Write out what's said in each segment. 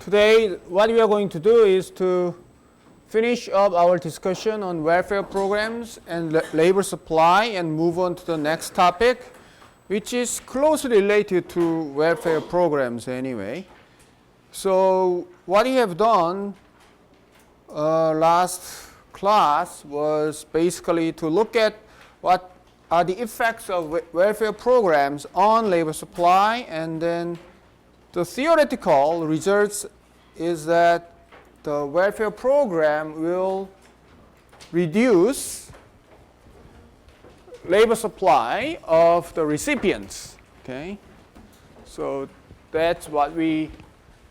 Today, what we are going to do is to finish up our discussion on welfare programs and labor supply and move on to the next topic, which is closely related to welfare programs anyway. So what we have done last class was basically to look at what are the effects of welfare programs on labor supply, and then the theoretical results is that the welfare program will reduce labor supply of the recipients. Okay, so that's what we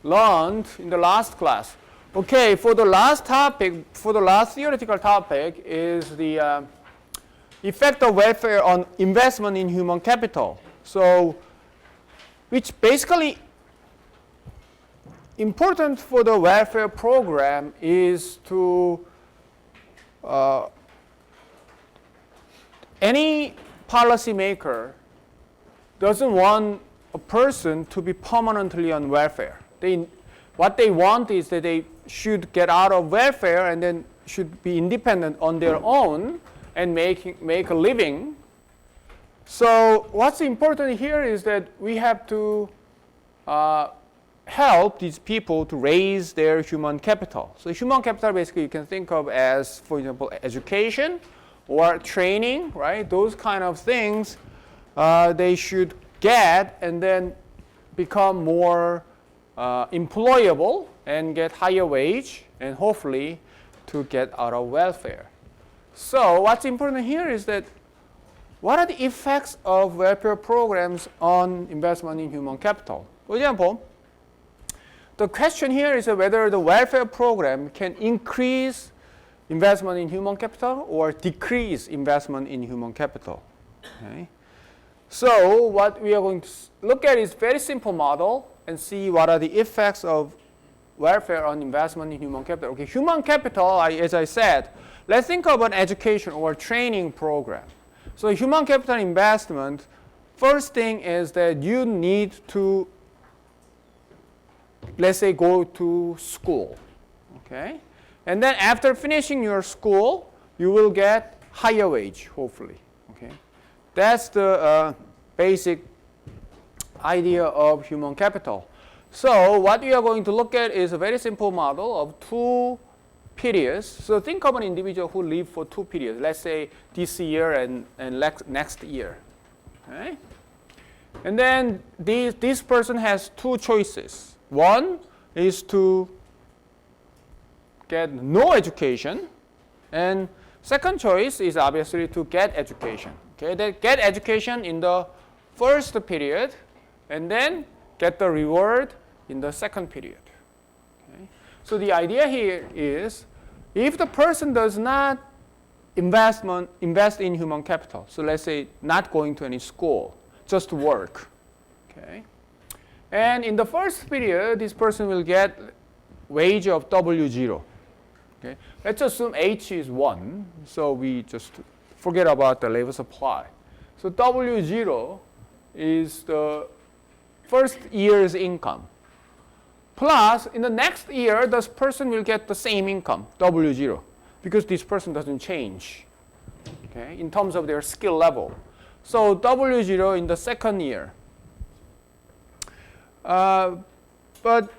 learned in the last class. Okay, for the last topic, for the last theoretical topic is the effect of welfare on investment in human capital. So, which basically important for the welfare program is to any policymaker doesn't want a person to be permanently on welfare. What they want is that they should get out of welfare and then should be independent on their own and make a living. So what's important here is that we have to help these people to raise their human capital. So human capital basically you can think of as, for example, education or training, right? Those kind of things they should get and then become more employable and get higher wage and hopefully to get out of welfare. So what's important here is that what are the effects of welfare programs on investment in human capital? For example, the question here is whether the welfare program can increase investment in human capital or decrease investment in human capital. Okay. So what we are going to look at is a very simple model and see what are the effects of welfare on investment in human capital. Okay, human capital, as I said, let's think of an education or training program. So human capital investment, first thing is that you need to, let's say, go to school. Okay? And then after finishing your school, you will get higher wage, hopefully. Okay? That's the basic idea of human capital. So what we are going to look at is a very simple model of two periods. So think of an individual who lived for two periods, let's say this year and next year. Okay? And then this person has two choices. One is to get no education, and second choice is obviously to get education. Okay, they get education in the first period and then get the reward in the second period. Okay? So the idea here is if the person does not invest in human capital, so let's say not going to any school, just work. Okay? And in the first period, this person will get wage of W0. Okay? Let's assume H is 1, so we just forget about the labor supply. So W0 is the first year's income. Plus, in the next year, this person will get the same income, W0, because this person doesn't change, okay, in terms of their skill level. So W0 in the second year. But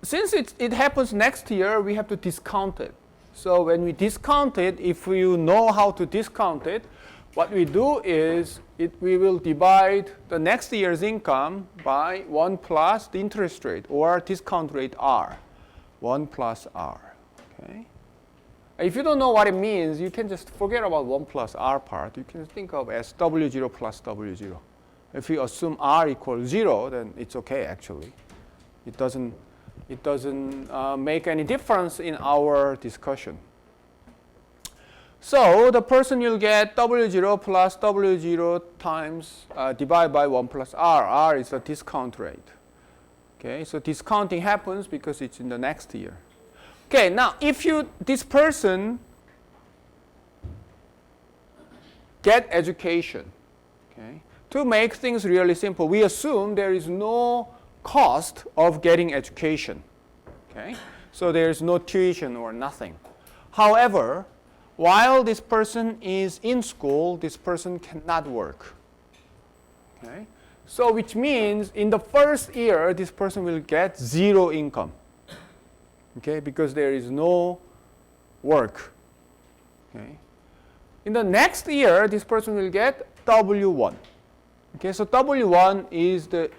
since it happens next year, we have to discount it. So when we discount it, if you know how to discount it, what we do is we will divide the next year's income by 1 plus the interest rate or discount rate R, 1 plus R. Okay? If you don't know what it means, you can just forget about 1 plus R part. You can think of as W0 plus W0. If you assume R equals 0, then it's okay actually. It doesn't make any difference in our discussion. So the person will get W0 plus W0 times divided by 1 plus R. R is the discount rate. Okay, so discounting happens because it's in the next year. Okay, now if this person get education, okay, to make things really simple, we assume there is no cost of getting education. Okay? So there is no tuition or nothing. However, while this person is in school, this person cannot work. Okay? So which means in the first year, this person will get 0 income. Okay? Because there is no work. Okay? In the next year, this person will get W1. Okay? So W1 is the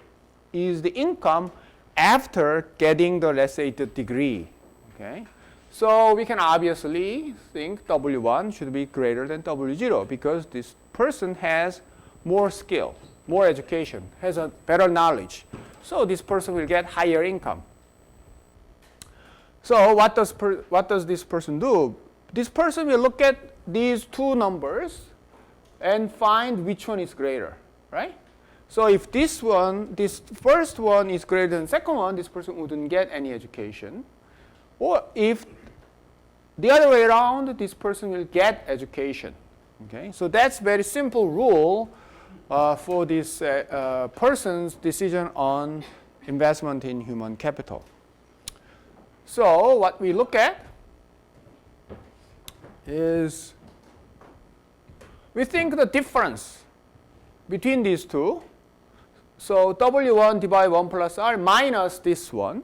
income after getting the, let's say, the degree. Okay? So we can obviously think W1 should be greater than W0 because this person has more skill, more education, has a better knowledge. So this person will get higher income. So what does this person do? This person will look at these two numbers and find which one is greater, right? So if this first one is greater than the second one, this person wouldn't get any education. Or if the other way around, this person will get education. Okay? So that's very simple rule for this person's decision on investment in human capital. So what we look at is we think the difference between these two. So W1 divided 1 plus R minus this one.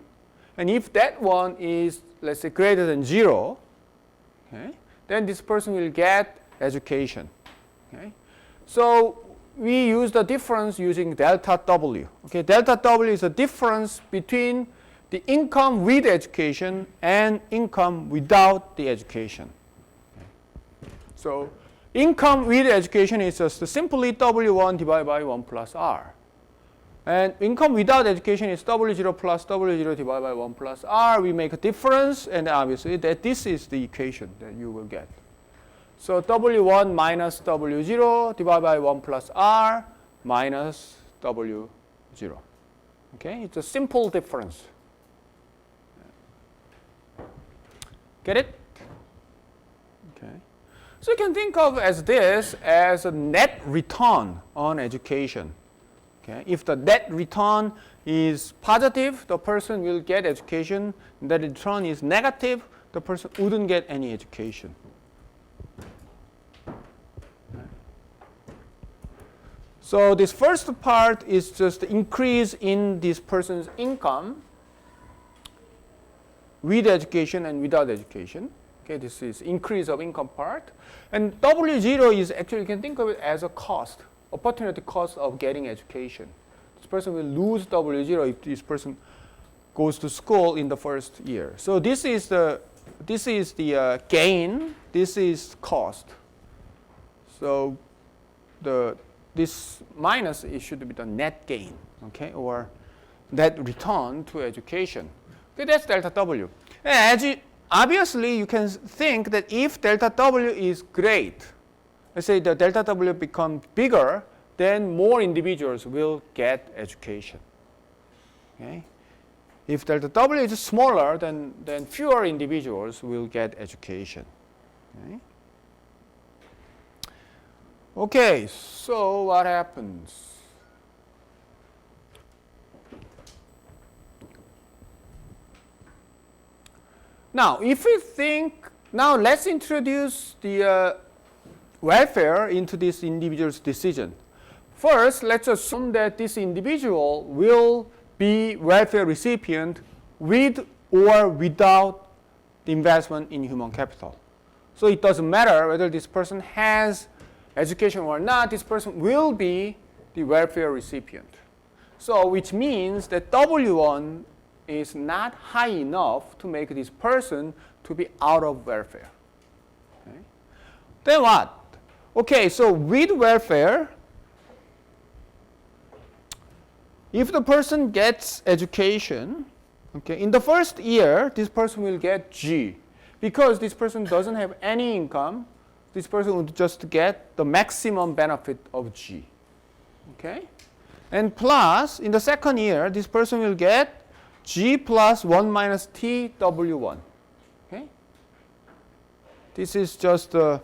And if that one is, let's say, greater than 0, okay, then this person will get education. Okay? So we use the difference using delta W. Okay? Delta W is the difference between the income with education and income without the education. Okay? So income with education is just simply W1 divided by 1 plus R. And income without education is W0 plus W0 divided by 1 plus R. We make a difference, and obviously that this is the equation that you will get. So W1 minus W0 divided by 1 plus R minus W0. Okay, it's a simple difference. Get it? Okay. So you can think of as this as a net return on education. Okay. If the net return is positive, the person will get education. If the return is negative, the person wouldn't get any education. Okay. So this first part is just the increase in this person's income with education and without education. Okay, this is increase of income part. And W0 is actually, you can think of it as a cost. Opportunity cost of getting education. This person will lose W0 if this person goes to school in the first year. So this is the gain. This is cost. So this minus it should be the net gain, okay, or net return to education. Okay, that's delta W. And obviously, you can think that if delta W is great, let's say the delta W becomes bigger, then more individuals will get education. Okay? If delta W is smaller, then fewer individuals will get education. Okay? Okay, so what happens? Now, if we think, now let's introduce the welfare into this individual's decision. First, let's assume that this individual will be welfare recipient with or without the investment in human capital. So it doesn't matter whether this person has education or not, this person will be the welfare recipient. So which means that W1 is not high enough to make this person to be out of welfare. Okay. Then what? Okay, so with welfare, if the person gets education, okay, in the first year, this person will get G. Because this person doesn't have any income, this person would just get the maximum benefit of G. Okay? And plus, in the second year, this person will get G plus 1 minus T W1. Okay? This is just is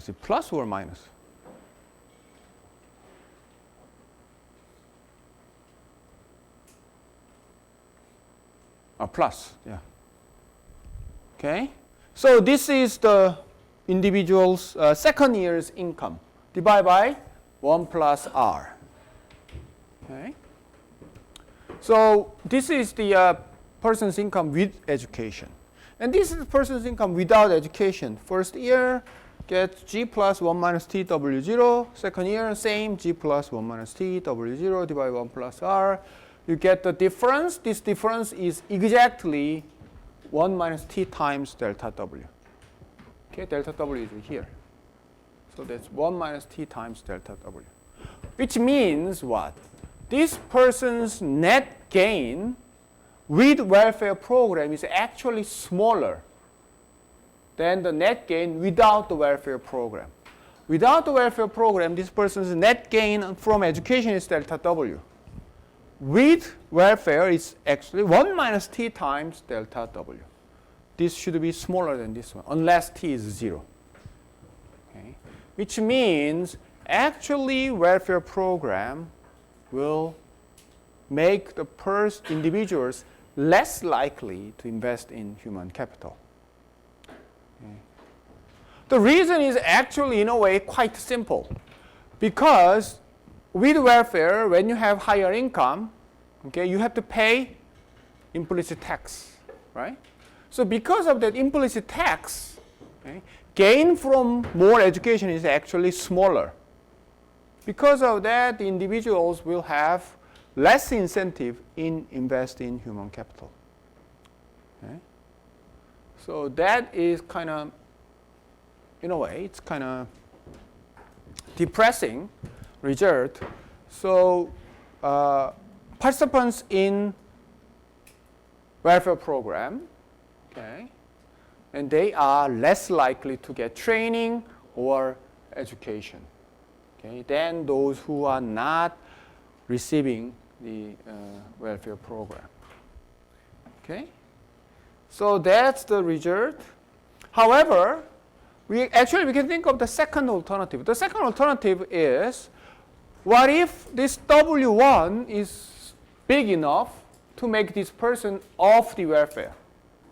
it plus or minus? plus, yeah. Okay, so this is the individual's second year's income divided by 1 plus R. Okay, so this is the person's income with education. And this is the person's income without education. First year gets G plus 1 minus T W0. Second year, same, G plus 1 minus T W0 divided by 1 plus R. You get the difference. This difference is exactly 1 minus T times delta W. Okay, delta W is here. So that's 1 minus T times delta W. Which means what? This person's net gain with welfare program is actually smaller than the net gain without the welfare program. Without the welfare program, this person's net gain from education is delta W. With welfare, it's actually 1 minus T times delta W. This should be smaller than this one, unless T is 0. Okay? Which means actually welfare program will make the individuals less likely to invest in human capital. Okay. The reason is actually, in a way, quite simple. Because with welfare, when you have higher income, okay, you have to pay implicit tax, right? So because of that implicit tax, okay, gain from more education is actually smaller. Because of that, the individuals will have less incentive in investing in human capital. Okay? So that is kind of, in a way, it's kind of depressing result. So participants in welfare program, okay, and they are less likely to get training or education, okay, than those who are not receiving the welfare program. Okay, so that's the result. However, we can think of the second alternative. The second alternative is, what if this W1 is big enough to make this person off the welfare?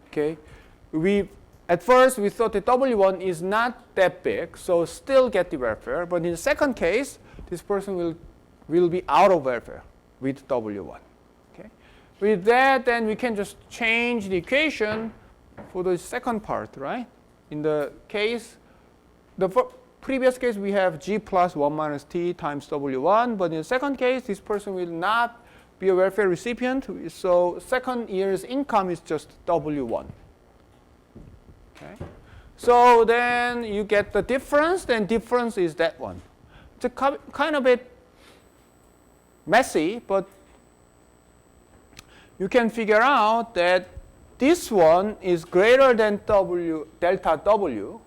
Okay, at first we thought that W1 is not that big, so still get the welfare. But in the second case, this person will be out of welfare with W1. Okay, with that, then we can just change the equation for the second part, right? In the case, the previous case, we have G plus 1 minus T times W1. But in the second case, this person will not be a welfare recipient. So second year's income is just W1. Okay. So then you get the difference. Then difference is that one. It's a kind of bit messy, but you can figure out that this one is greater than delta W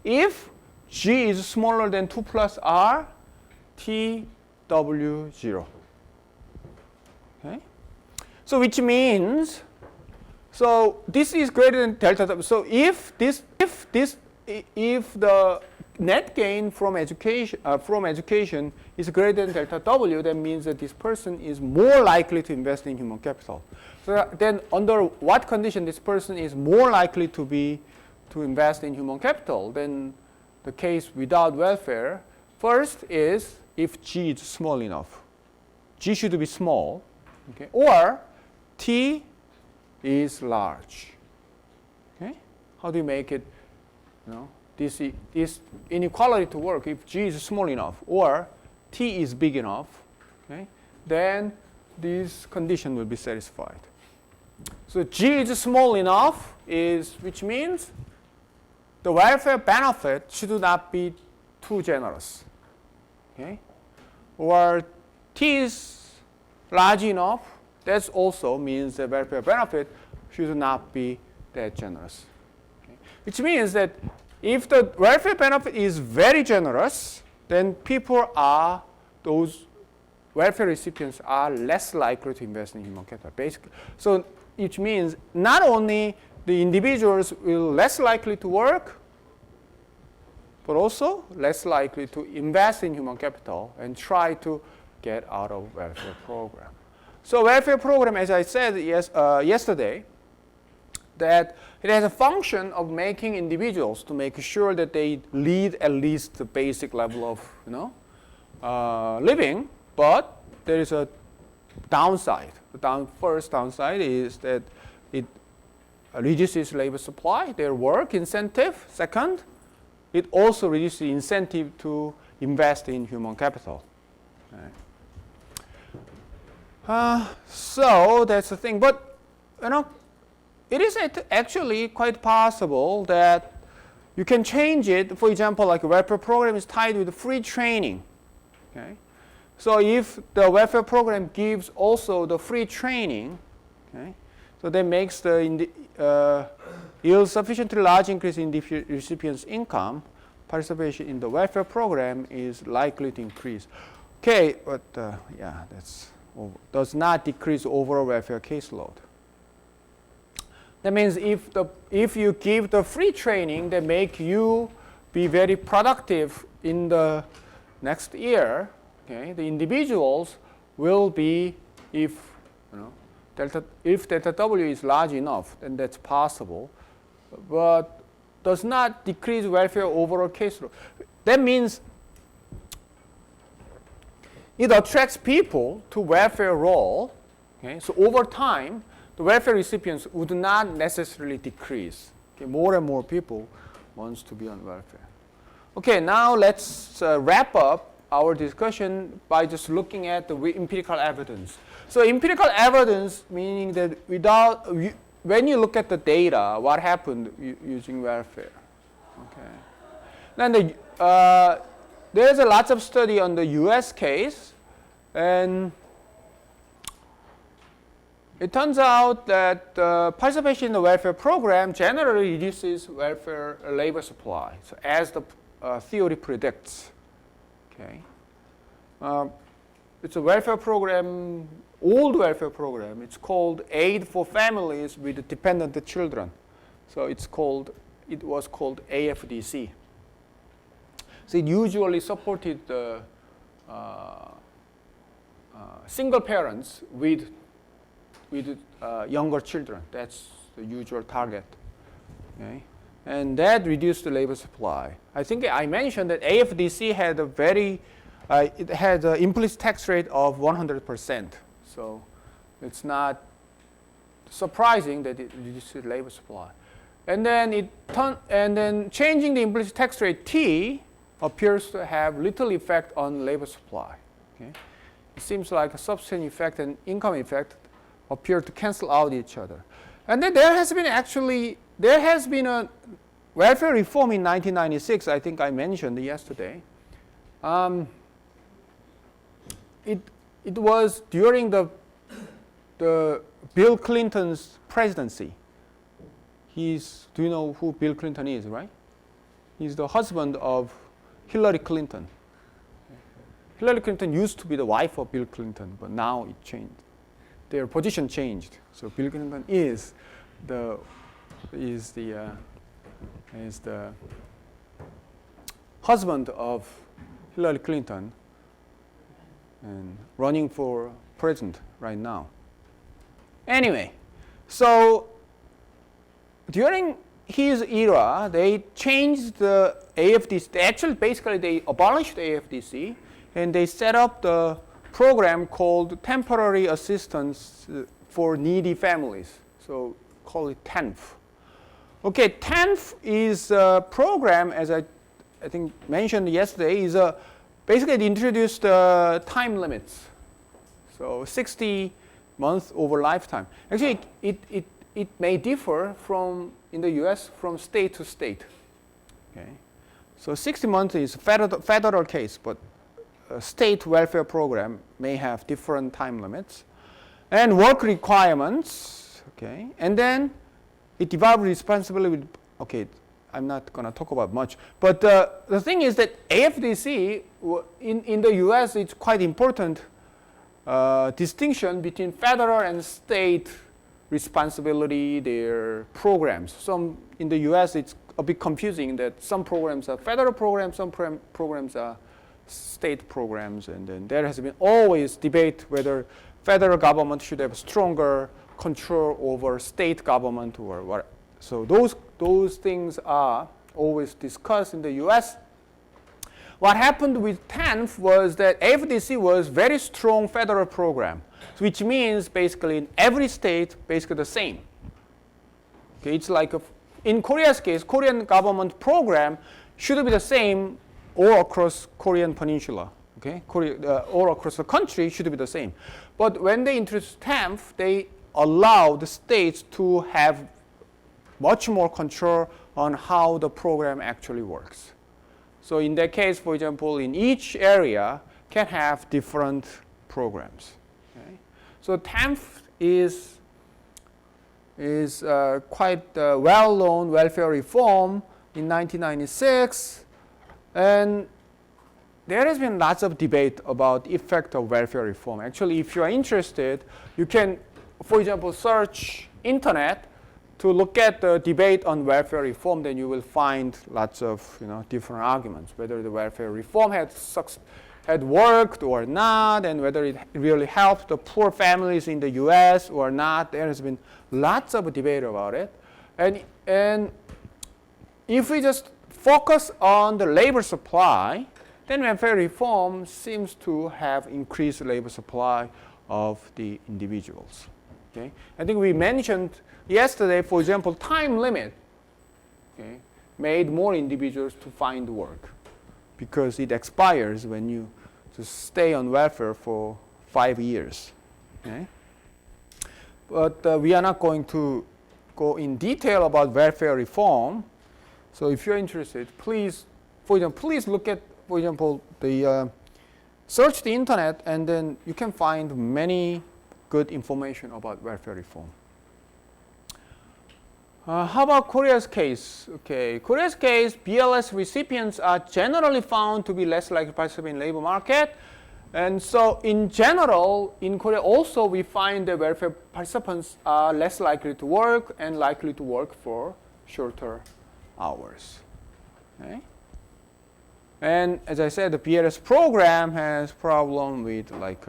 if G is smaller than 2 plus R T W0. Okay? So which means, so this is greater than delta W. So if the net gain from education is greater than delta W, that means that this person is more likely to invest in human capital. So then under what condition this person is more likely to invest in human capital than the case without welfare? First is if G is small enough. G should be small, okay? Or T is large. Okay? How do you make it, this inequality to work? If G is small enough or T is big enough, okay, then this condition will be satisfied. So G is small enough which means the welfare benefit should not be too generous. Okay? Or T is large enough, that also means the welfare benefit should not be that generous. Okay? Which means that if the welfare benefit is very generous, then those welfare recipients are less likely to invest in human capital. Basically, so it means not only the individuals will less likely to work, but also less likely to invest in human capital and try to get out of welfare program. So welfare program, as I said yesterday, that it has a function of making individuals to make sure that they lead at least the basic level of living, but there is a downside. The first downside is that it reduces labor supply, their work incentive. Second, it also reduces the incentive to invest in human capital. Okay. So that's the thing. But it is actually quite possible that you can change it. For example, like a welfare program is tied with free training. Okay. So if the welfare program gives also the free training, okay, so that makes the yield sufficiently large increase in the recipient's income, participation in the welfare program is likely to increase. Okay, but yeah, does not decrease overall welfare caseload. That means if you give the free training that make you be very productive in the next year, okay, the individuals will be, if delta W is large enough, then that's possible, but does not decrease welfare overall caseload. That means it attracts people to welfare role. Okay, so over time, the welfare recipients would not necessarily decrease. Okay, more and more people wants to be on welfare. Okay, now let's wrap up our discussion by just looking at the empirical evidence. So empirical evidence meaning that when you look at the data, what happened using welfare. Okay. Then there's a lots of study on the U.S. case, and it turns out that participation in the welfare program generally reduces welfare labor supply, so as the theory predicts. Okay, it's a welfare program, old welfare program. It's called Aid for Families with Dependent Children. So it was called AFDC. So it usually supported single parents with younger children. That's the usual target. Okay? And that reduced the labor supply. I think I mentioned that AFDC had it had an implicit tax rate of 100%. So it's not surprising that it reduced the labor supply. And then changing the implicit tax rate T appears to have little effect on labor supply. Okay? It seems like a substance effect and income effect appear to cancel out each other. And then there has been a welfare reform in 1996, I think I mentioned yesterday. It was during the Bill Clinton's presidency. Do you know who Bill Clinton is, right? He's the husband of Hillary Clinton. Hillary Clinton used to be the wife of Bill Clinton, but now it changed. Their position changed. So Bill Clinton is the husband of Hillary Clinton and running for president right now. Anyway, so during his era, they changed the AFDC. Basically, they abolished the AFDC and they set up the program called Temporary Assistance for Needy Families. So call it TANF. Okay, TANF is a program, as I think mentioned yesterday, basically it introduced time limits. So 60 months over lifetime. Actually, it may differ in the US from state to state. Okay, so 60 months is federal case, but a state welfare program may have different time limits. And work requirements, okay, and then it devolves responsibility with, okay, I'm not going to talk about much. But the thing is that AFDC, in the US, it's quite important distinction between federal and state responsibility, their programs. Some in the US, it's a bit confusing that some programs are federal programs, some programs are state programs, and then there has been always debate whether federal government should have stronger control over state government or what. So those things are always discussed in the U.S. What happened with 10th was that FDC was very strong federal program, which means basically in every state basically the same. Okay, it's like in Korea's case, Korean government program should be the same all across Korean peninsula. Okay, all across the country should be the same. But when they introduced 10th, they allowed the states to have much more control on how the program actually works. So in that case, for example, in each area can have different programs. Okay? So 10th is quite well-known welfare reform in 1996, and there has been lots of debate about the effect of welfare reform. Actually, if you are interested, you can, for example, search internet to look at the debate on welfare reform. Then you will find lots of different arguments, whether the welfare reform had worked or not, and whether it really helped the poor families in the U.S. or not. There has been lots of debate about it. And if we just focus on the labor supply, then welfare reform seems to have increased labor supply of the individuals. Okay? I think we mentioned yesterday, for example, time limit made more individuals to find work because it expires when you just stay on welfare for 5 years. Okay? But we are not going to go in detail about welfare reform. So if you're interested, please, for example, please look at, for example, search the internet, and then you can find many good information about welfare reform. How about Korea's case? Okay, Korea's case, BLS recipients are generally found to be less likely to participate in labor market. And so in general, in Korea also we find that welfare participants are less likely to work and likely to work for shorter hours. Okay? And as I said, the BLS program has problem with like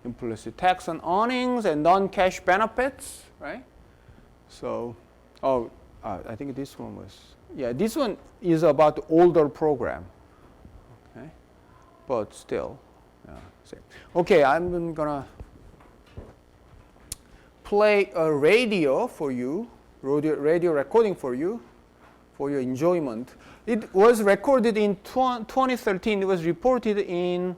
implicit tax on earnings and non-cash benefits, right? So, I think this one was, this one is about the older program, okay? But still, same. Okay, I'm gonna play a radio for you, radio recording for you, for your enjoyment. It was recorded in 2013. It was reported in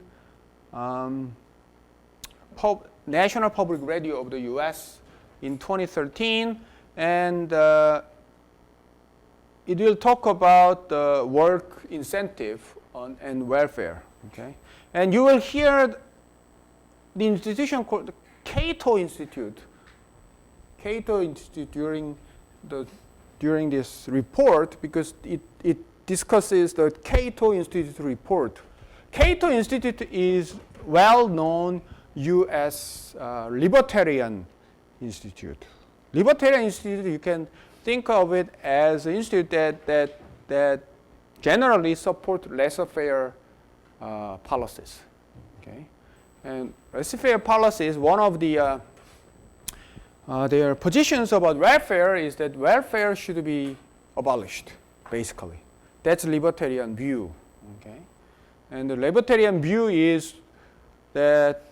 National Public Radio of the U.S. in 2013, and it will talk about the work incentive and welfare. Okay, and you will hear the institution called the Cato Institute. Cato Institute during this report, because it discusses the Cato Institute report. Cato Institute is well-known U.S. libertarian institute. Libertarian institute, you can think of it as an institute that generally support laissez-faire policies. Okay, and laissez-faire policy is one of the their positions about welfare is that welfare should be abolished, basically. That's libertarian view. Okay, and the libertarian view is that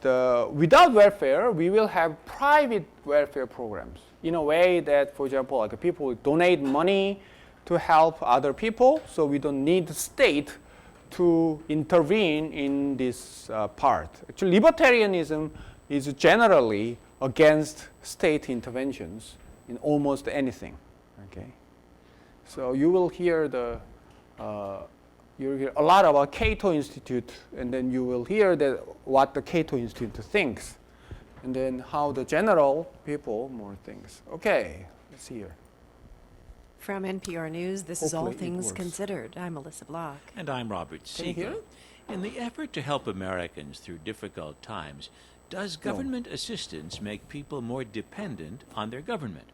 without welfare, we will have private welfare programs in a way that, for example, like people donate money to help other people, so we don't need the state to intervene in this part. Actually, libertarianism is generally against state interventions in almost anything. Okay, so you will hear you'll hear a lot about Cato Institute, and then you will hear that what the Cato Institute thinks, and then how the general people more thinks. Okay, let's see here. From NPR News, this is All Things Considered. I'm Melissa Block. And I'm Robert Siegel. In the effort to help Americans through difficult times, does government assistance make people more dependent on their government?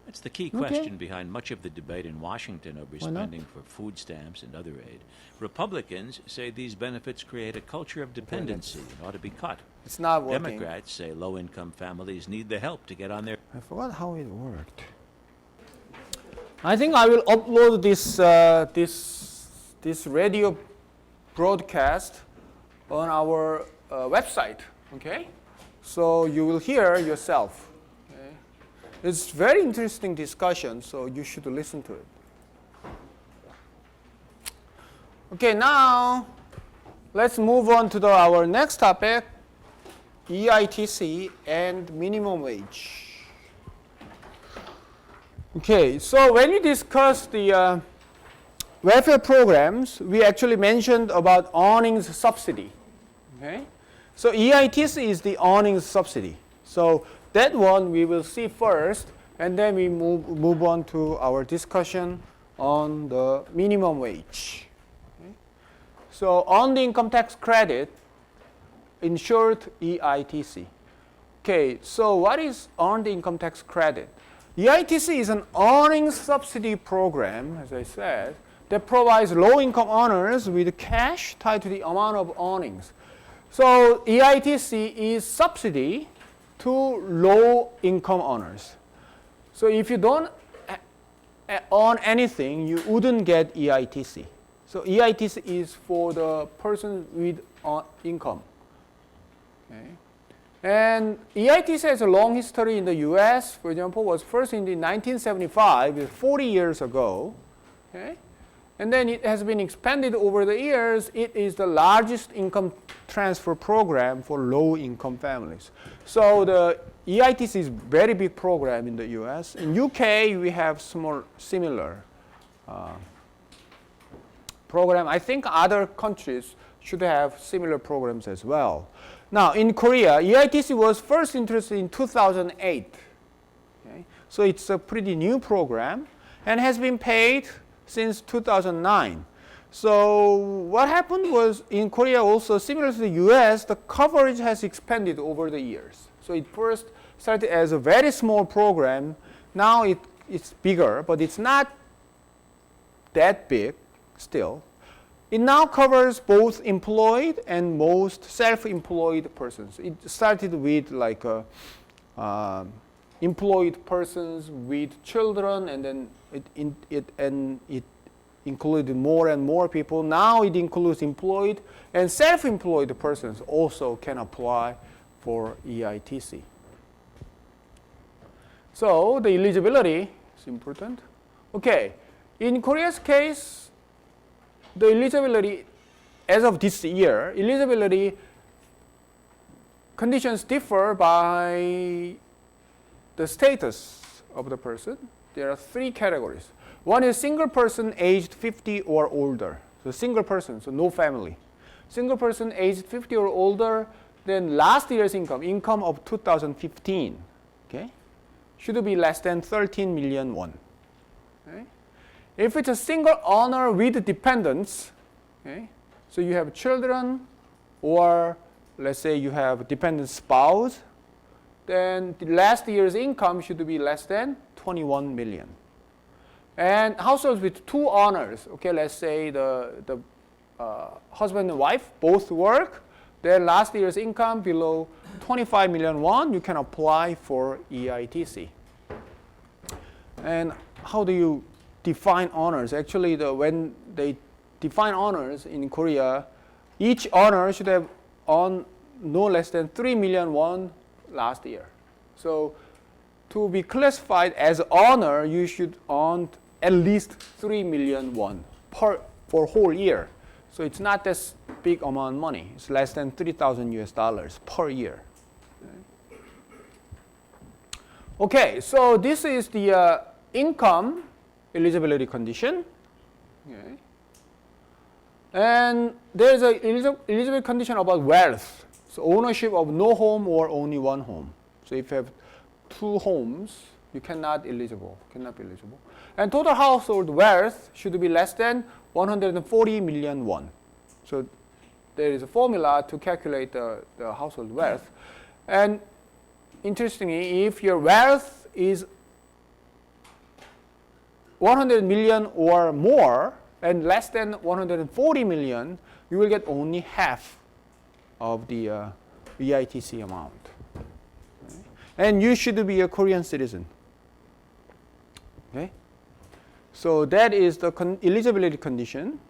That's the key question behind much of the debate in Washington over spending for food stamps and other aid. Republicans say these benefits create a culture of dependency and ought to be cut. It's not working. Democrats say low-income families need the help to get on their... I forgot how it worked. I think I will upload this radio broadcast on our website. Okay, so you will hear yourself. Okay? It's very interesting discussion, so you should listen to it. Okay, now let's move on to our next topic, EITC and minimum wage. Okay, so when we discussed the welfare programs, we actually mentioned about earnings subsidy. Okay, so EITC is the earnings subsidy. So that one we will see first, and then we move on to our discussion on the minimum wage. Okay. So on the income tax credit, in short, EITC. Okay, so what is earned income tax credit? EITC is an earnings subsidy program, as I said, that provides low-income earners with cash tied to the amount of earnings. So EITC is subsidy to low-income earners. So if you don't earn anything, you wouldn't get EITC. So EITC is for the person with income. Okay. And EITC has a long history in the US. For example, was first in 1975, 40 years ago. Okay. And then it has been expanded over the years. It is the largest income transfer program for low-income families. So the EITC is a very big program in the US. In UK, we have similar program. I think other countries should have similar programs as well. Now, in Korea, EITC was first introduced in 2008. Okay? So it's a pretty new program and has been paid since 2009. So what happened was in Korea also, similar to the US, the coverage has expanded over the years. So it first started as a very small program. Now it's bigger, but it's not that big still. It now covers both employed and most self-employed persons. It started with like employed persons with children, and then it included more and more people. Now it includes employed and self-employed persons also can apply for EITC. So the eligibility is important. Okay, in Korea's case, the eligibility, as of this year, eligibility conditions differ by the status of the person. There are three categories. One is single person aged 50 or older. So single person, so no family. Single person aged 50 or older, then last year's income of 2015, okay, should be less than 13 million won. Okay? If it's a single owner with dependents, okay, so you have children, or let's say you have a dependent spouse, then the last year's income should be less than 21 million. And households with two owners, okay, let's say the husband and wife both work, their last year's income below 25 million won, you can apply for EITC. And how do you define owners? Actually, when they define owners in Korea, each owner should have earned no less than 3 million won last year. So to be classified as owner, you should earn at least 3 million won for whole year. So it's not this big amount of money. It's less than $3,000 per year. Okay, so this is the income eligibility condition. Okay. And there's an eligibility condition about wealth. So ownership of no home or only one home. So if you have two homes, you cannot be eligible. And total household wealth should be less than 140 million won. So there is a formula to calculate the household wealth. And interestingly, if your wealth is 100 million or more and less than 140 million, you will get only half of the EITC amount. Okay? And you should be a Korean citizen. Okay? So that is the eligibility condition.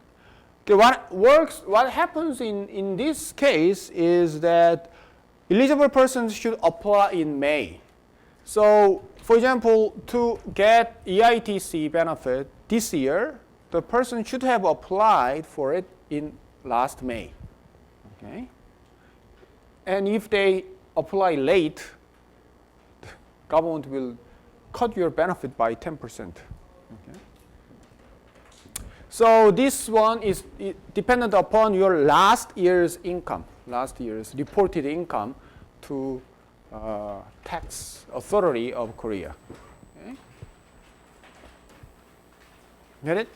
Okay, what happens in this case is that eligible persons should apply in May. So, for example, to get EITC benefit this year, the person should have applied for it in last May. Okay? And if they apply late, the government will cut your benefit by 10%. Okay? So this one is dependent upon your last year's income, last year's reported income to tax authority of Korea. Okay? Get it?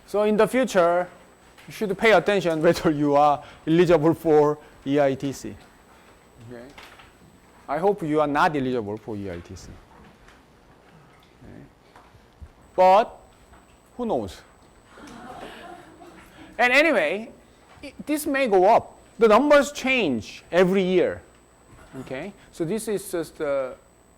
So in the future, you should pay attention whether you are eligible for EITC. Okay? I hope you are not eligible for EITC. Okay? But who knows? And anyway, this may go up. The numbers change every year. Okay? So this is just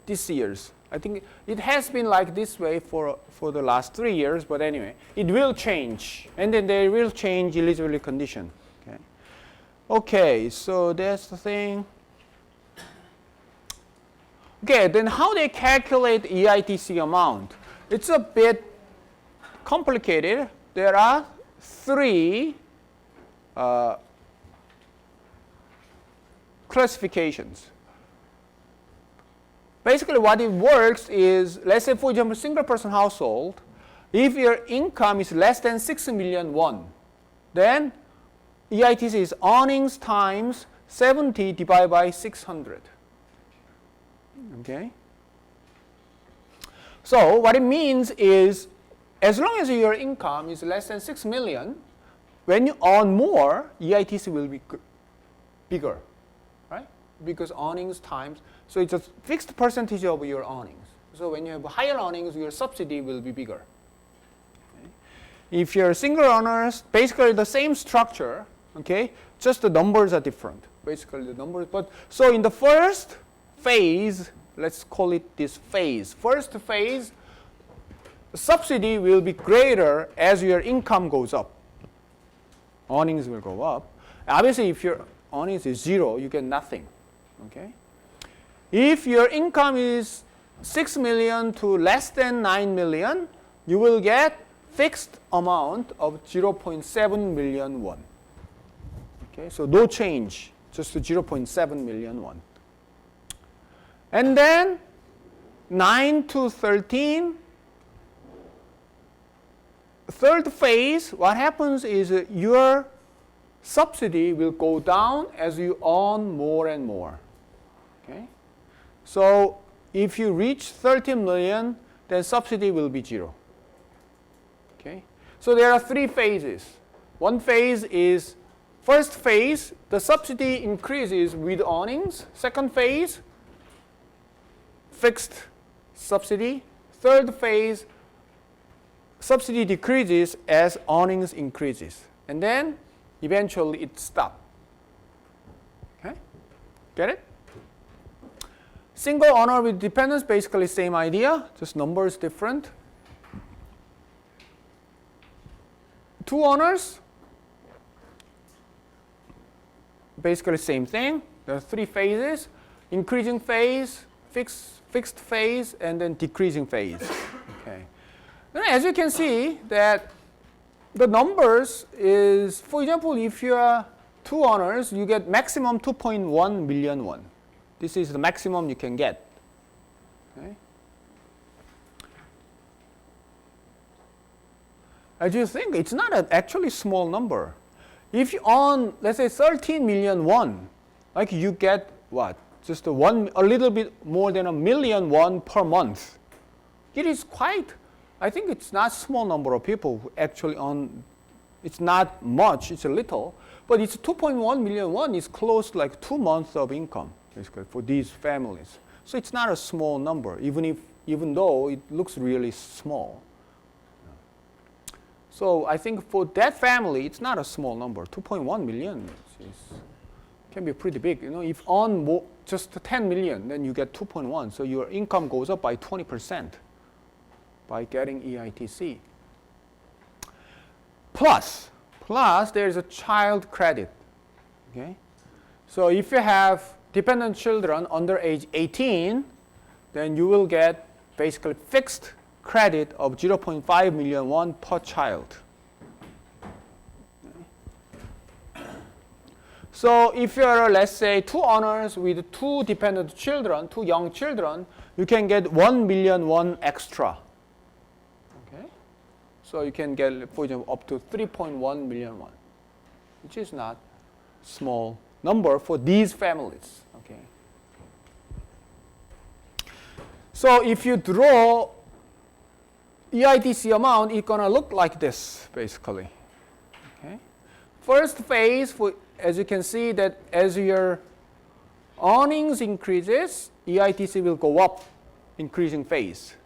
this year's. I think it has been like this way for the last 3 years, but anyway, it will change. And then they will change eligibility condition. Okay, okay, so that's the thing. Okay, then how they calculate EITC amount? It's a bit complicated. There are 3 classifications. Basically, what it works is, let's say, for example, single person household, if your income is less than 6 million won, then EITC is earnings times 70 divided by 600. Okay? So what it means is, as long as your income is less than 6 million, when you earn more, EITC will be bigger, right? Because earnings times, so it's a fixed percentage of your earnings. So when you have higher earnings, your subsidy will be bigger. Okay? If you're single earners, basically the same structure, okay? Just the numbers are different, basically the numbers. But so in the first phase, let's call it this phase. First phase, the subsidy will be greater as your income goes up. Earnings will go up. Obviously, if your earnings is 0, you get nothing. Okay? If your income is 6 million to less than 9 million, you will get fixed amount of 0.7 million won. Okay, so no change, just 0.7 million won. And then 9 to 13, third phase, what happens is your subsidy will go down as you earn more and more. Okay? So if you reach 13 million, then subsidy will be 0. Okay? So there are 3 phases. One phase is, first phase, the subsidy increases with earnings. Second phase, fixed subsidy. Third phase, subsidy decreases as earnings increases. And then eventually it stops. Okay? Get it? Single owner with dependents, basically same idea, just numbers different. 2 owners, basically same thing. There are 3 phases: increasing phase, fixed phase, and then decreasing phase. Okay. Then as you can see that the numbers is, for example, if you are 2 owners, you get maximum 2.1 million won. This is the maximum you can get. Okay. As you think, it's not an actually small number. If you earn, let's say, 13 million won, like you get what? Just a little bit more than 1 million won per month. It is quite, I think it's not a small number of people who actually earn, it's not much, it's a little, but it's 2.1 million won is close to like 2 months of income, basically, for these families. So it's not a small number, even though it looks really small. So I think for that family, it's not a small number. 2.1 million can be pretty big. You know, if on more, just 10 million, then you get 2.1. So your income goes up by 20% by getting EITC. Plus there is a child credit. Okay, so if you have dependent children under age 18, then you will get basically fixed credit of 0.5 million won per child. So if you're, let's say, two owners with two dependent children, two young children, you can get 1 million won extra. Okay? So you can get, for example, up to 3.1 million won, which is not small number for these families. Okay? So if you draw EITC amount, it's going to look like this, basically. Okay? First phase, as you can see, that as your earnings increases, EITC will go up, increasing phase.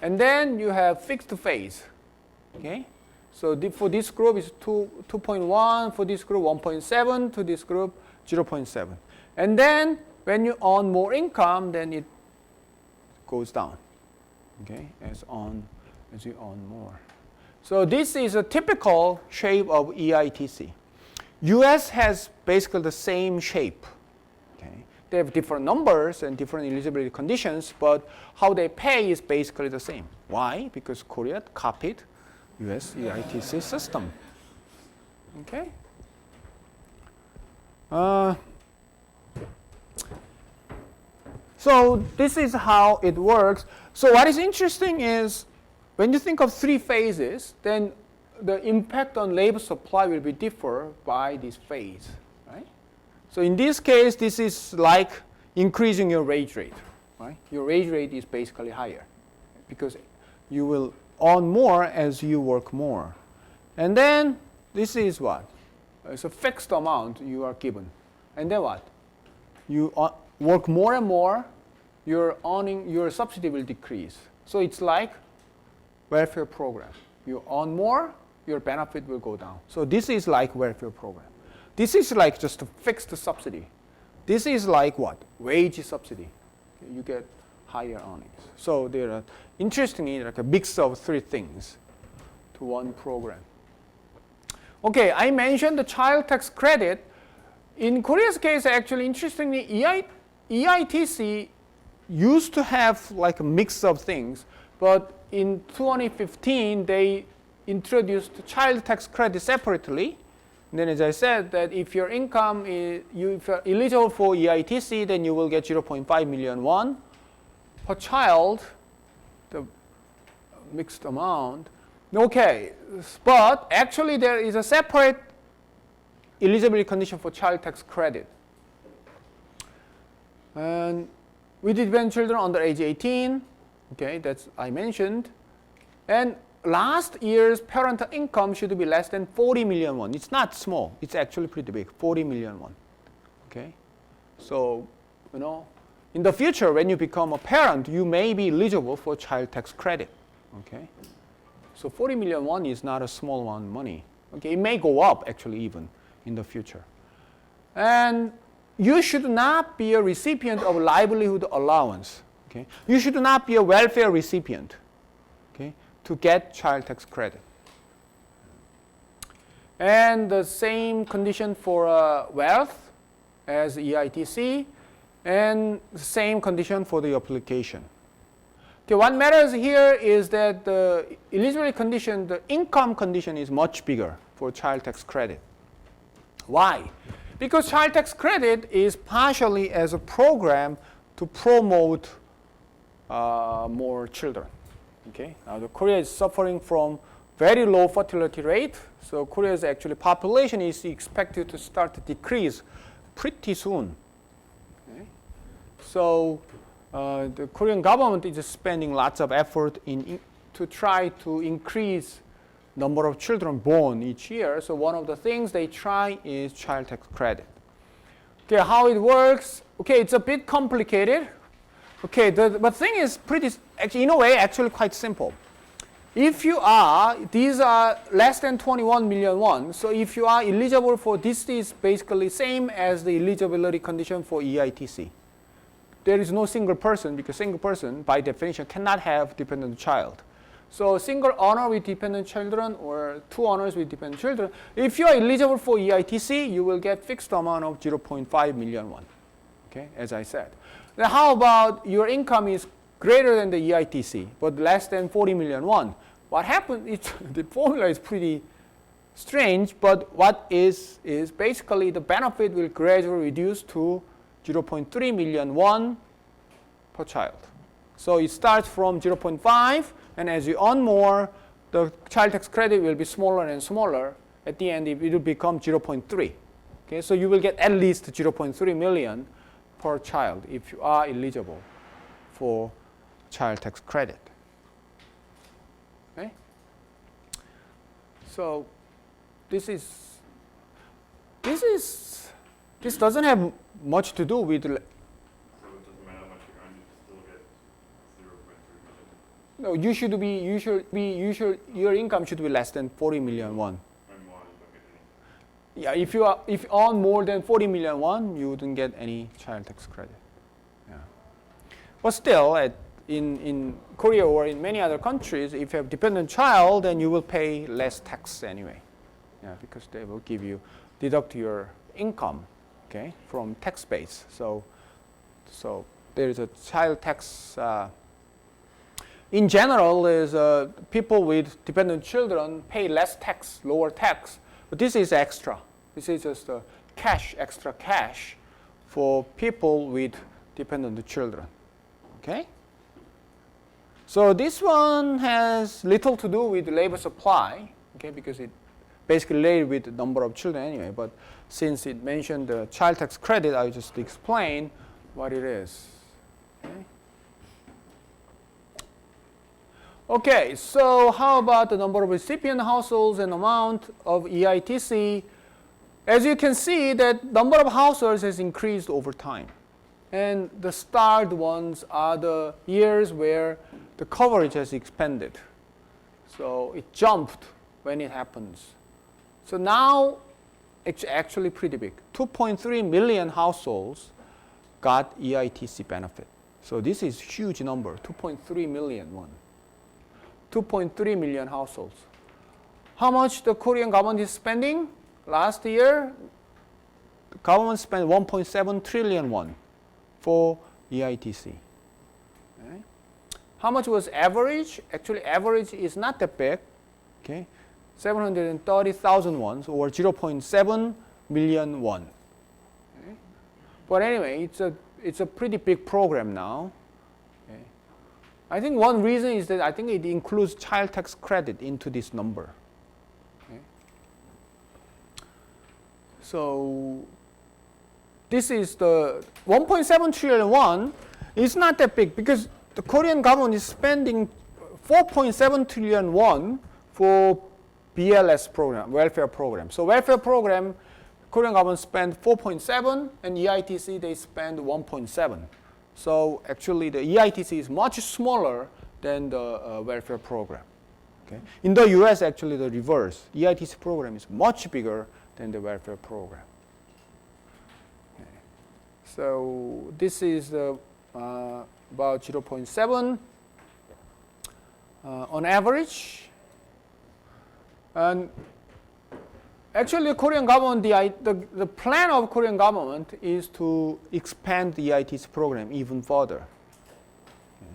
And then you have fixed phase. Okay? So for this group, it's 2.1, for this group, 1.7, to this group, 0.7. And then when you earn more income, then it goes down. Okay? As you earn more. So this is a typical shape of EITC. US has basically the same shape. Okay? They have different numbers and different eligibility conditions, but how they pay is basically the same. Why? Because Korea copied US EITC system. Okay? So this is how it works. So what is interesting is when you think of three phases, then the impact on labor supply will be differ by this phase, right? So in this case, this is like increasing your wage rate, right? Your wage rate is basically higher because you will earn more as you work more. And then this is what? It's a fixed amount you are given. And then what? You work more and more, your subsidy will decrease. So it's like welfare program. You earn more, your benefit will go down. So this is like welfare program. This is like just a fixed subsidy. This is like what? Wage subsidy. You get higher earnings. So there are, interestingly, like a mix of three things to one program. Okay, I mentioned the child tax credit. In Korea's case, actually, interestingly, EITC used to have like a mix of things, but in 2015, they introduced child tax credit separately. And then as I said, that if your income is, if you're eligible for EITC, then you will get 0.5 million won per child, the mixed amount. Okay, but actually there is a separate eligibility condition for child tax credit. And with dependent children under age 18, okay, that's I mentioned. And last year's parental income should be less than 40 million won. It's not small. It's actually pretty big, 40 million won. Okay? So, you know, in the future, when you become a parent, you may be eligible for child tax credit. Okay? So 40 million won is not a small amount of money. Okay? It may go up, actually, even in the future. And you should not be a recipient of livelihood allowance. Okay? You should not be a welfare recipient. Okay? To get child tax credit. And the same condition for wealth as EITC, and the same condition for the application. Okay, what matters here is that the eligibility condition, the income condition is much bigger for child tax credit. Why? Because child tax credit is partially as a program to promote more children. Okay. Now, Korea is suffering from very low fertility rate. So Korea's actually population is expected to start to decrease pretty soon. Okay. So the Korean government is spending lots of effort to try to increase number of children born each year. So one of the things they try is child tax credit. Okay, how it works? Okay, it's a bit complicated. Okay, but thing is pretty, actually, in a way, actually quite simple. if you are, these are less than 21 million won. So if you are eligible for this, is basically same as the eligibility condition for EITC. There is no single person, because single person by definition cannot have dependent child. So single owner with dependent children or two owners with dependent children, if you are eligible for EITC, you will get fixed amount of 0.5 million won. Okay, as I said. Now how about your income is greater than the EITC, but less than 40 million won? What happens, the formula is pretty strange, but what is basically the benefit will gradually reduce to 0.3 million won per child. So it starts from 0.5, and as you earn more, the child tax credit will be smaller and smaller. At the end, it will become 0.3. Okay, so you will get at least 0.3 million per child if you are eligible for child tax credit. Okay? So this doesn't have much to do with. So it doesn't matter how much you earn, you still get 0.3 million. No, your income should be less than 40 million won. Earn more, you don't get any. Yeah, if you earn more than 40 million won, you wouldn't get any child tax credit. Yeah. But still, in Korea or in many other countries, if you have dependent child, then you will pay less tax anyway. Yeah, because they will deduct your income, okay, from tax base. So there is a child tax. In general, is people with dependent children pay less tax, lower tax. But this is extra. This is just extra cash for people with dependent children. Okay? So this one has little to do with labor supply, okay, because it basically related with the number of children anyway. But since it mentioned the child tax credit, I just explain what it is. Okay? Okay, so how about the number of recipient households and amount of EITC? As you can see, that number of households has increased over time. And the starred ones are the years where the coverage has expanded. So it jumped when it happens. So now it's actually pretty big. 2.3 million households got EITC benefit. So this is huge number, 2.3 million won. 2.3 million households. How much the Korean government is spending? Last year, the government spent 1.7 trillion won for EITC. Okay. How much was average? Actually, average is not that big. Okay, 730,000 won, or 0.7 million won. Okay. But anyway, it's a pretty big program now. Okay. I think one reason is that I think it includes child tax credit into this number. Okay. So this is the 1.7 trillion won. It's not that big because the Korean government is spending 4.7 trillion won for BLS program, welfare program. So welfare program, Korean government spend 4.7, and EITC they spend 1.7. So actually the EITC is much smaller than the welfare program. Okay. In the US, actually the reverse. EITC program is much bigger than the welfare program. Okay. So this is about 0.7 on average. And actually, Korean government, the plan of Korean government is to expand the EITC program even further. Okay.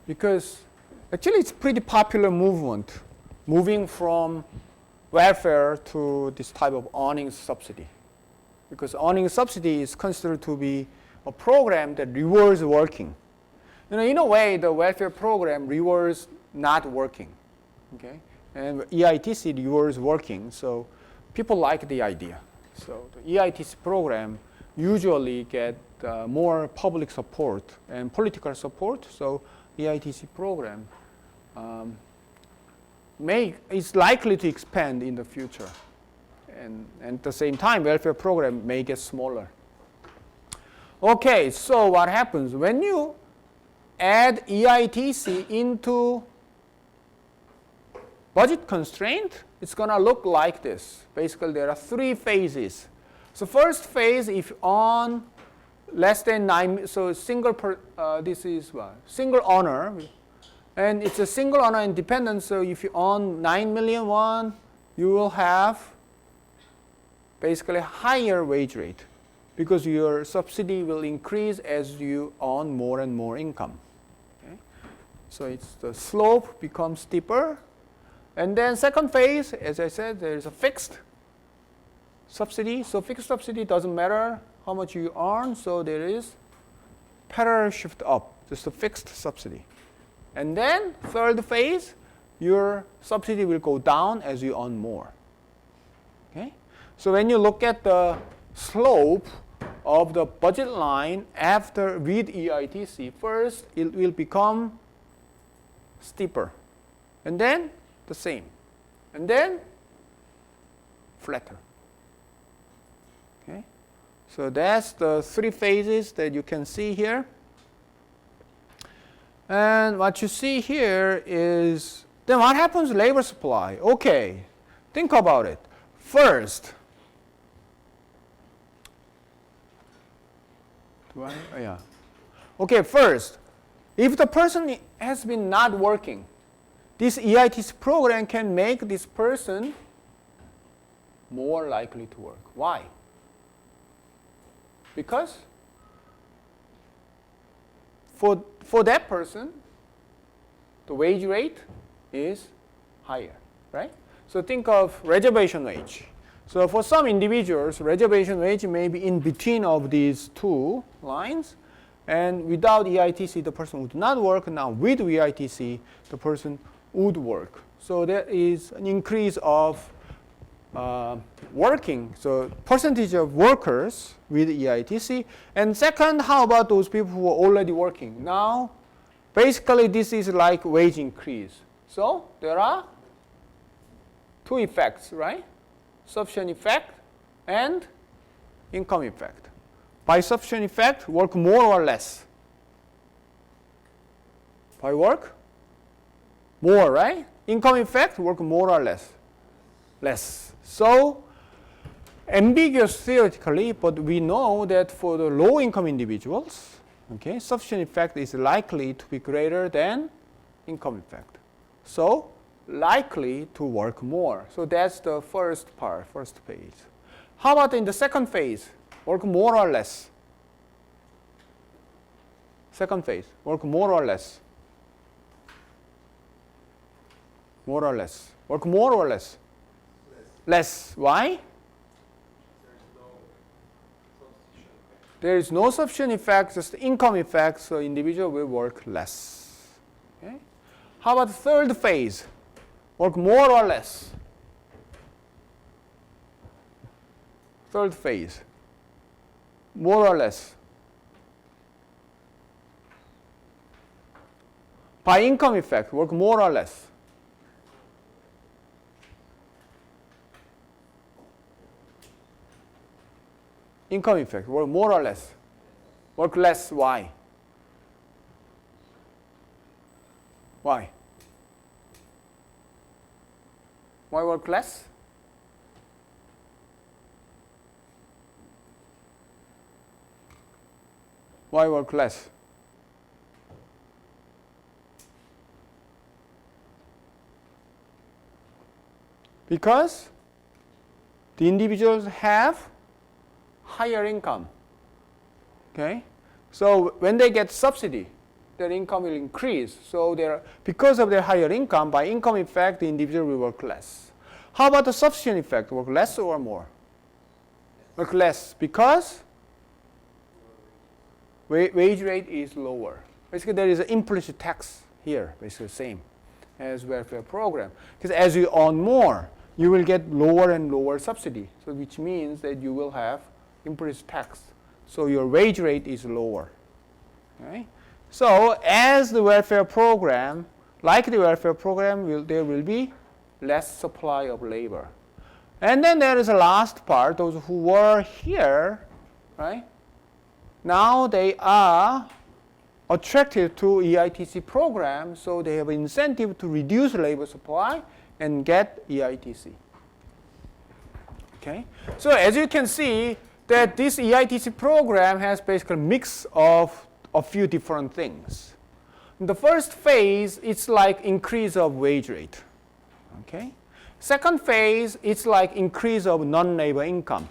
Because actually it's pretty popular movement, moving from welfare to this type of earnings subsidy. Because earnings subsidy is considered to be a program that rewards working. You know, in a way, the welfare program rewards not working. Okay? And EITC rewards working, so people like the idea. So the EITC program usually get more public support and political support. So EITC program is likely to expand in the future. And at the same time, welfare program may get smaller. Okay, so what happens when you add EITC into budget constraint, it's going to look like this. Basically, there are 3 phases. So first phase, if on less than 9, so this is what? Single owner, and it's a single owner independent. So if you own 9 million won, you will have basically higher wage rate because your subsidy will increase as you earn more and more income. Okay? So it's the slope becomes steeper. And then second phase, as I said, there is a fixed subsidy. So fixed subsidy doesn't matter how much you earn. So there is parallel shift up, just a fixed subsidy. And then third phase, your subsidy will go down as you earn more. Okay? So when you look at the slope of the budget line after with EITC, first it will become steeper, and then the same, and then flatter. Okay? So that's the 3 phases that you can see here. And what you see here is, then what happens to labor supply? Okay, think about it. First, Okay, first, if the person has been not working, this EITC program can make this person more likely to work. Why? Because for that person, the wage rate is higher, right? So think of reservation wage. So for some individuals, reservation wage may be in between of these 2 lines. And without EITC, the person would not work. Now with EITC, the person would work. So there is an increase of working, so percentage of workers with EITC. And second, how about those people who are already working? Now, basically this is like wage increase. So there are 2 effects, right? Sufficient effect and income effect. By sufficient effect, work more or less? By work? More, right? Income effect, work more or less? Less. So, ambiguous theoretically, but we know that for the low income individuals, okay, sufficient effect is likely to be greater than income effect. So, likely to work more. So that's the first part, first phase. How about in the second phase? Work more or less? Second phase, work more or less? More or less. Work more or less? Less. Why? There is no sufficient effect, just income effect, so individual will work less. Okay? How about the third phase? Work more or less? Third phase. More or less? By income effect, work more or less? Income effect, work more or less? Work less, why? Why? Why work less? Why work less? Because the individuals have higher income. Okay? So when they get subsidy, their income will increase. So because of their higher income, by income effect, the individual will work less. How about the sufficient effect? Work less or more? Work less because wage rate is lower. Basically, there is an implicit tax here, basically the same as welfare program. Because as you earn more, you will get lower and lower subsidy, so which means that you will have implicit tax. So your wage rate is lower. Okay? So as the welfare program, like the welfare program, there will be less supply of labor. And then there is a last part, those who were here, right? Now they are attracted to EITC program, so they have incentive to reduce labor supply and get EITC. Okay? So as you can see, that this EITC program has basically a mix of a few different things. In the first phase, it's like increase of wage rate. Okay? Second phase, it's like increase of non-labor income.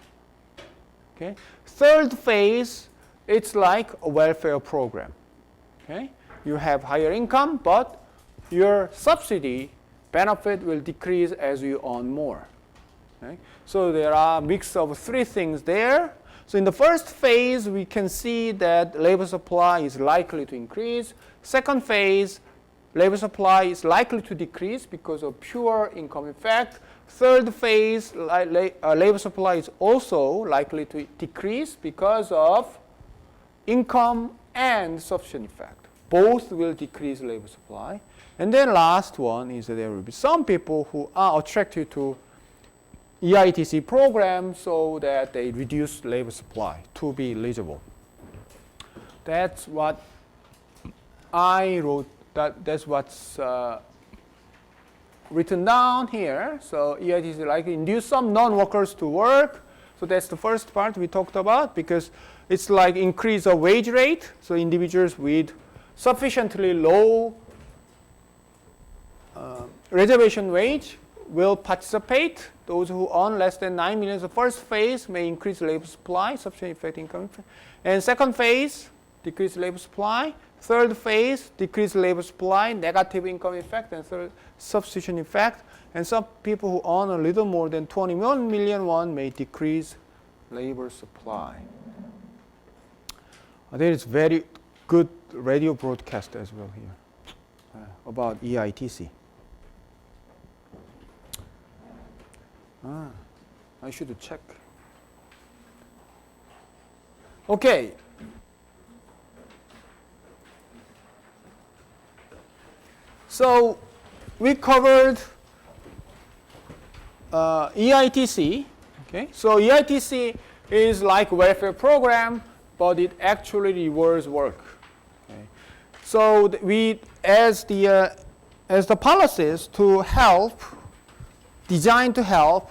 Okay? Third phase, it's like a welfare program. Okay? You have higher income, but your subsidy benefit will decrease as you earn more. Okay? So there are a mix of three things there. So in the first phase, we can see that labor supply is likely to increase. Second phase, labor supply is likely to decrease because of pure income effect. Third phase, labor supply is also likely to decrease because of income and substitution effect. Both will decrease labor supply. And then last one is that there will be some people who are attracted to EITC program so that they reduce labor supply to be eligible. That's what I wrote. That's what's written down here. So EITC likely induce some non-workers to work. So that's the first part we talked about, because it's like increase of wage rate. So individuals with sufficiently low reservation wage will participate. Those who earn less than 9 million, the first phase may increase labor supply, substitution effect income effect. And second phase, decrease labor supply. Third phase, decrease labor supply, negative income effect, and third, substitution effect. And some people who earn a little more than 21 million won may decrease labor supply. There is very good radio broadcast as well here about EITC. I should check. Okay. So we covered EITC. Okay. So EITC is like a welfare program, but it actually rewards work. Okay. So we, as the policies to help, designed to help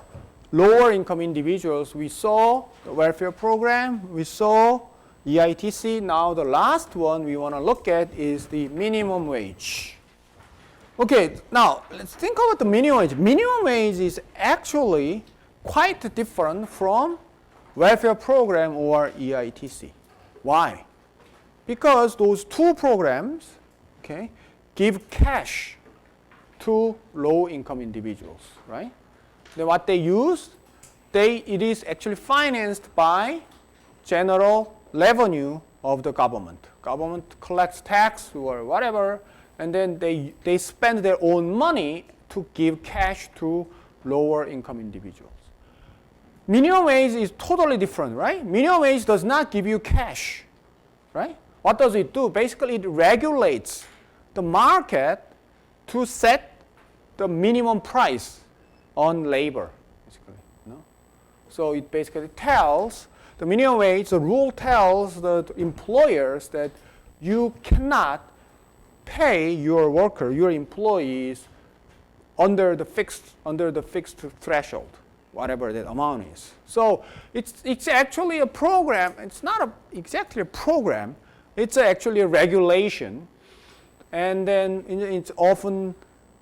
lower income individuals, we saw the welfare program, we saw EITC. Now the last one we want to look at is the minimum wage. Okay, now let's think about the minimum wage. Minimum wage is actually quite different from welfare program or EITC. Why? Because those two programs, okay, give cash to low income individuals, right? Then what they use, it is actually financed by general revenue of the government. Government collects tax or whatever, and then they spend their own money to give cash to lower income individuals. Minimum wage is totally different, right? Minimum wage does not give you cash, right? What does it do? Basically, it regulates the market to set the minimum price on labor, basically. No? So it basically tells the minimum wage, the rule tells the employers that you cannot pay your worker, your employees, under the fixed threshold, whatever that amount is. So it's actually a program. It's not exactly a program. It's actually a regulation, and then it's often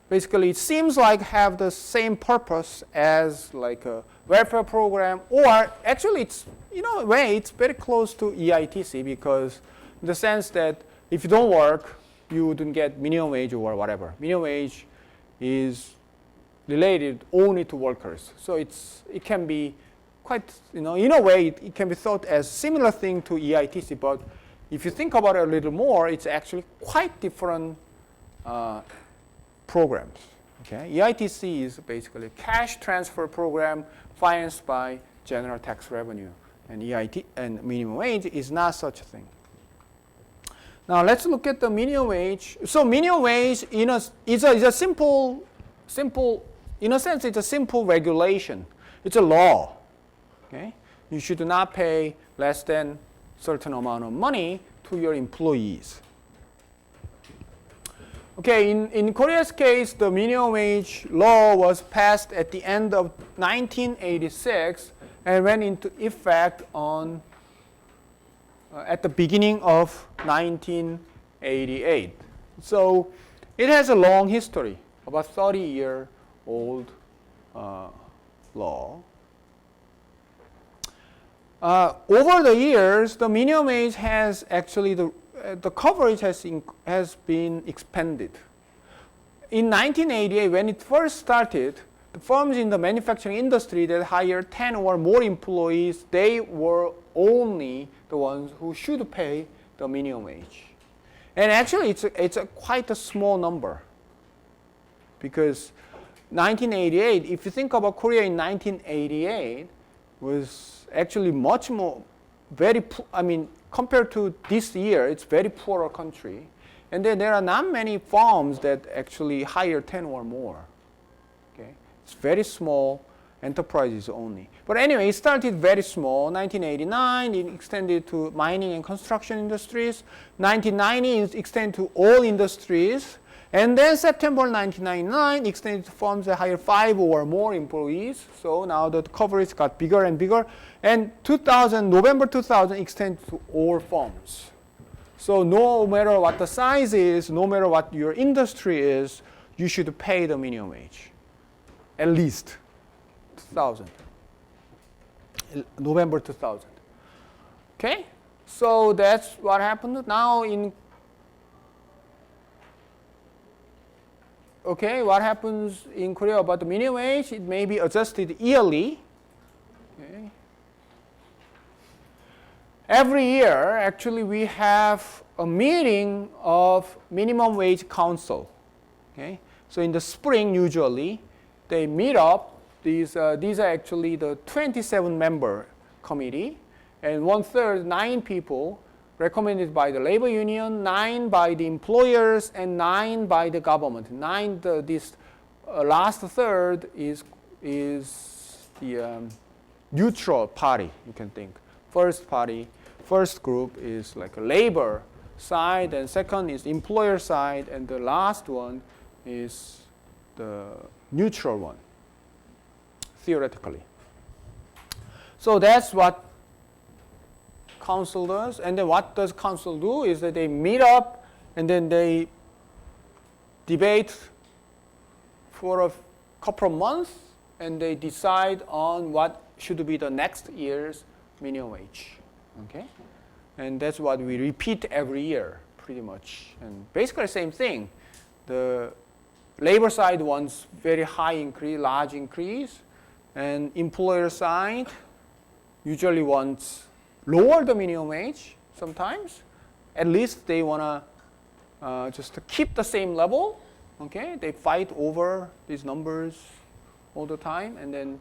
basically it seems like have the same purpose as like a welfare program, or actually it's in a way it's very close to EITC, because in the sense that if you don't work, you wouldn't get minimum wage or whatever. Minimum wage is related only to workers. So it can be quite, in a way, it can be thought as similar thing to EITC, but if you think about it a little more, it's actually quite different programs. Okay? EITC is basically a cash transfer program financed by general tax revenue, and EIT and minimum wage is not such a thing. Now let's look at the minimum wage. So minimum wage is a simple, in a sense, it's a simple regulation. It's a law. Okay? You should not pay less than certain amount of money to your employees. Okay, in Korea's case, the minimum wage law was passed at the end of 1986 and went into effect on at the beginning of 1988. So it has a long history, about 30-year-old law. Over the years, the minimum wage has actually the coverage has been expanded. In 1988, when it first started, the firms in the manufacturing industry that hired 10 or more employees, they were only the ones who should pay the minimum wage. And actually, it's quite a small number. Because 1988, if you think about Korea in 1988, was actually much more, compared to this year, it's very poorer country. And then there are not many firms that actually hire 10 or more. Okay? It's very small enterprises only. But anyway, it started very small. 1989, it extended to mining and construction industries. 1990, it extended to all industries. And then September 1999, extended to firms that hire 5 or more employees. So now the coverage got bigger and bigger. And November 2000, extended to all firms. So no matter what the size is, no matter what your industry is, you should pay the minimum wage. At least 2000. November 2000. Okay? So that's what happened. Now what happens in Korea about the minimum wage? It may be adjusted yearly. Okay. Every year, actually, we have a meeting of minimum wage council. Okay. So in the spring, usually, they meet up. These are actually the 27-member committee, and 1/3, 9 people, recommended by the labor union, 9 by the employers, and 9 by the government. This last third is the neutral party, you can think. First group is like a labor side, and second is employer side, and the last one is the neutral one, theoretically. So that's what council does. And then what does council do is that they meet up and then they debate for a couple of months and they decide on what should be the next year's minimum wage. Okay? And that's what we repeat every year, pretty much. And basically the same thing. The labor side wants very high increase, large increase, and employer side usually wants lower the minimum wage sometimes. At least they want to just to keep the same level. Okay, they fight over these numbers all the time, and then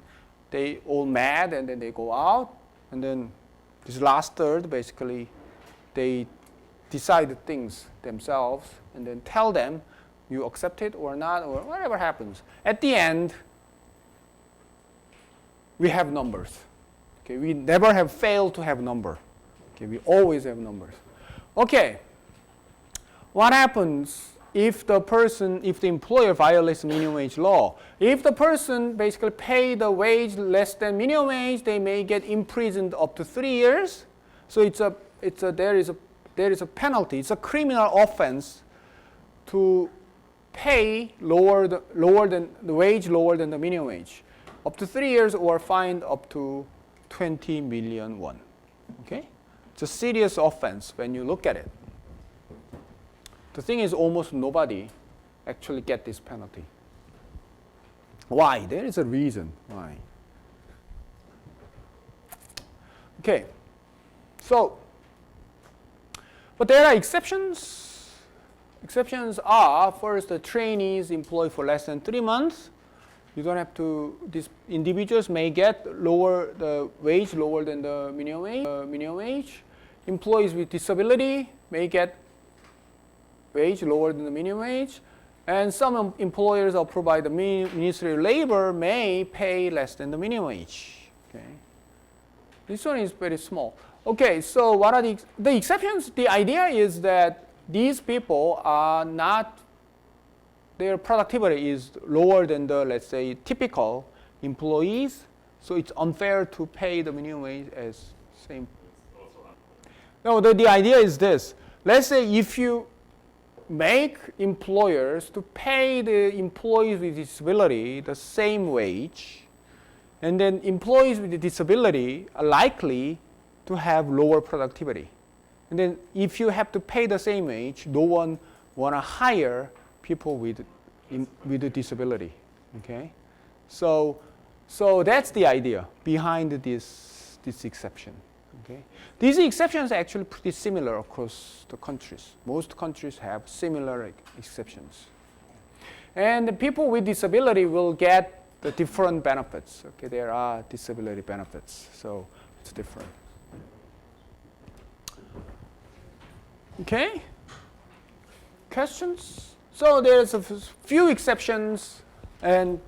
they all mad, and then they go out, and then this last third, basically, they decide things themselves, and then tell them you accept it or not, or whatever happens. At the end, we have numbers. Okay, we never have failed to have number. Okay, we always have numbers. Okay, what happens if the employer violates minimum wage law? If the person basically pay the wage less than minimum wage, they may get imprisoned up to 3 years. So there is a penalty. It's a criminal offense to pay lower than the wage lower than the minimum wage, up to 3 years, or fined up to 20 million won. Okay, it's a serious offense when you look at it. The thing is, almost nobody actually get this penalty. Why? There is a reason why. Okay, so, but there are exceptions. Exceptions are, first, the trainees employed for less than 3 months. You don't have to, these individuals may get the wage lower than the minimum wage. Employees with disability may get wage lower than the minimum wage. And some employers that provide the Ministry of Labor may pay less than the minimum wage. Okay. This one is very small. Okay, so what are the exceptions? The idea is that these people are not their productivity is lower than the, let's say, typical employees. So it's unfair to pay the minimum wage as same. No, the idea is this. Let's say if you make employers to pay the employees with disability the same wage, and then employees with disability are likely to have lower productivity. And then if you have to pay the same wage, no one want to hire people with a disability. Okay, so that's the idea behind this exception. Okay, these exceptions are actually pretty similar across the countries. Most countries have similar exceptions, and the people with disability will get the different benefits. Okay, there are disability benefits, so it's different. Okay, questions? So there's a few exceptions, and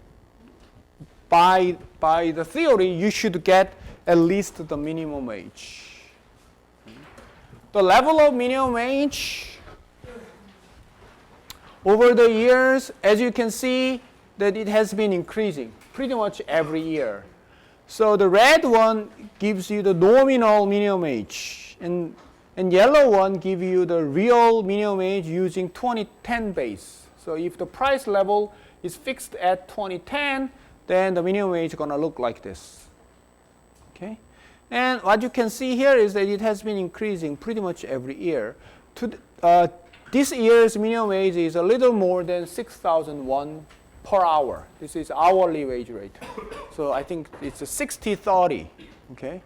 by the theory, you should get at least the minimum wage. The level of minimum wage over the years, as you can see, that it has been increasing pretty much every year. So the red one gives you the nominal minimum wage, and yellow one gives you the real minimum wage using 2010 base. So if the price level is fixed at 2010, then the minimum wage is going to look like this. Okay? And what you can see here is that it has been increasing pretty much every year. This year's minimum wage is a little more than 6,000 won per hour. This is hourly wage rate. So I think it's a 60-30. Okay?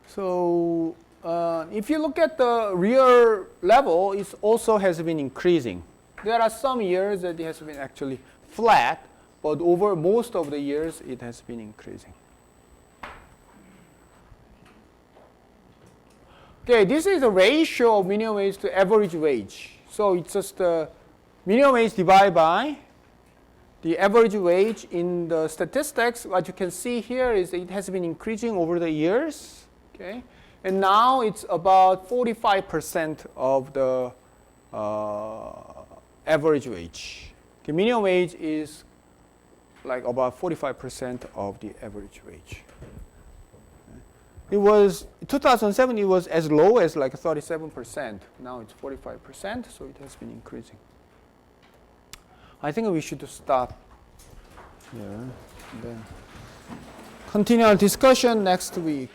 So if you look at the real level, it also has been increasing. There are some years that it has been actually flat, but over most of the years, it has been increasing. Okay, this is the ratio of minimum wage to average wage. So it's just the minimum wage divided by the average wage in the statistics. What you can see here is it has been increasing over the years. Okay, and now it's about 45% of the average wage. The minimum wage is like about 45% of the average wage. It was 2007. It was as low as like 37%. Now it's 45%. So it has been increasing. I think we should stop here and then continue our discussion next week.